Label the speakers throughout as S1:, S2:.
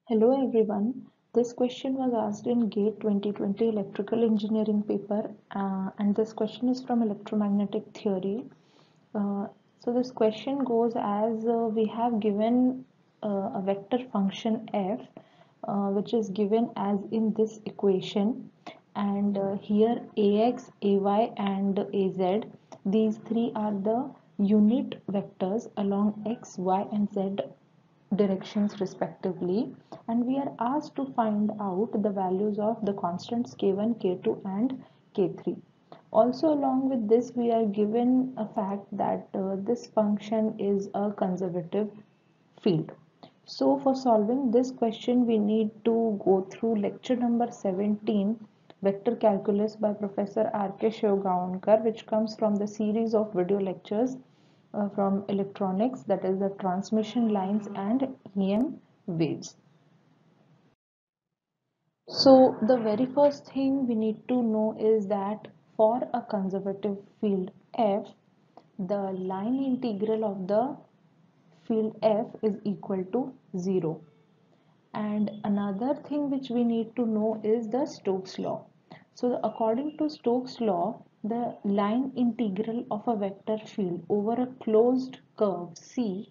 S1: Hello everyone. This question was asked in GATE 2020 electrical engineering paper and this question is from electromagnetic theory. So this question goes as we have given a vector function f which is given as in this equation, and here ax, ay and az, these three are the unit vectors along x, y and z directions respectively, and we are asked to find out the values of the constants k1, k2 and k3. Also along with this we are given a fact that this function is a conservative field. So for solving this question we need to go through lecture number 17, vector calculus by Professor R.K. Shivgaonkar, which comes from the series of video lectures from electronics, that is the transmission lines and EM waves. So the very first thing we need to know is that for a conservative field F, the line integral of the field F is equal to 0. And another thing which we need to know is the Stokes law. So according to Stokes law, the line integral of a vector field over a closed curve C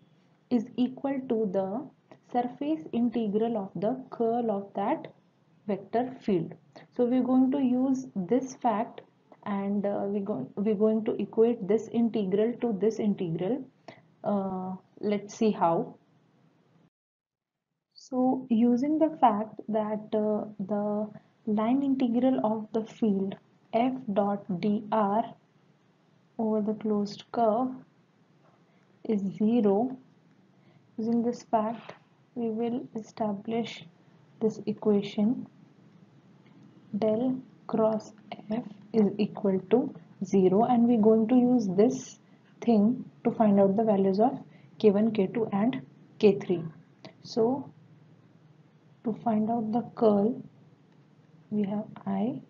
S1: is equal to the surface integral of the curl of that vector field. So we're going to use this fact, and we're going to equate this integral to this integral. Let's see how. So using the fact that the line integral of the field f dot dr over the closed curve is 0, using this fact we will establish this equation: del cross f is equal to 0, and we're going to use this thing to find out the values of k1, k2 and k3. So to find out the curl, we have I,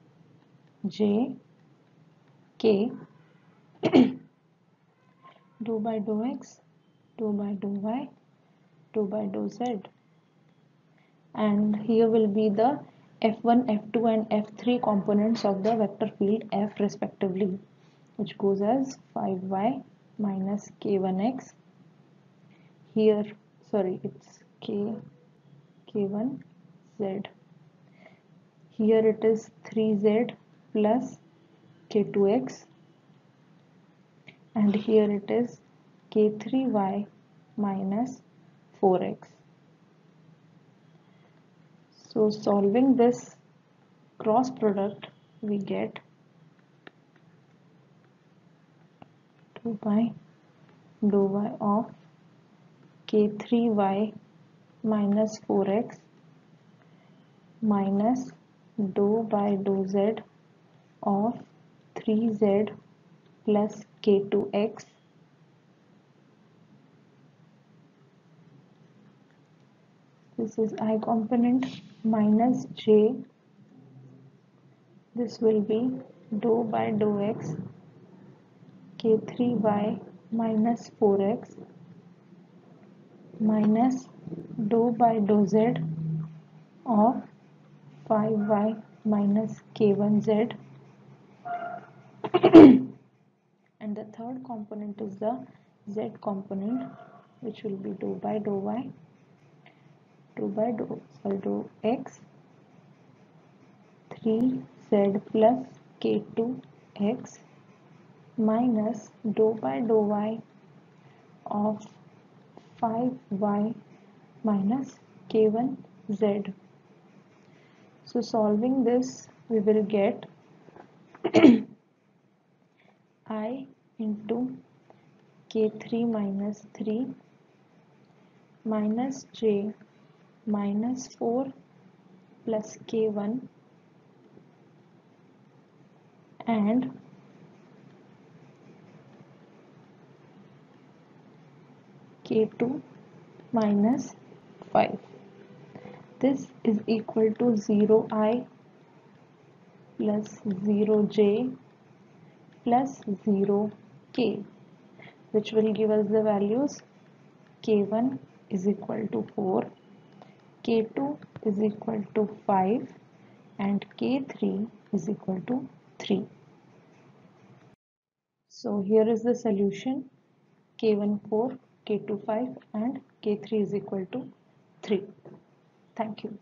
S1: j, k, dou by dou x, dou by dou y, dou by dou z, and here will be the f1, f2 and f3 components of the vector field f respectively, which goes as 5y minus k1x. Here, sorry, it's k1z. Here it is 3z plus k2x, and here it is k3y minus 4x. So solving this cross product, we get 2 by dou y of k3y minus 4x minus dou by dou z of 3z plus k2x this is I component minus j, this will be dou by dou x k3y minus 4x minus dou by dou z of 5y minus k1z, and the third component is the z component, which will be dou by dou y, dou by dou x, 3z plus k2x minus dou by dou y of 5y minus k1z. So solving this, we will get I into k3 minus 3 minus j minus 4 plus k1 and k2 minus 5. This is equal to 0i plus 0j plus 0k, which will give us the values: k1 is equal to 4, K2 is equal to 5 and K3 is equal to 3. So here is the solution. K1 4, K2 5 and K3 is equal to 3. Thank you.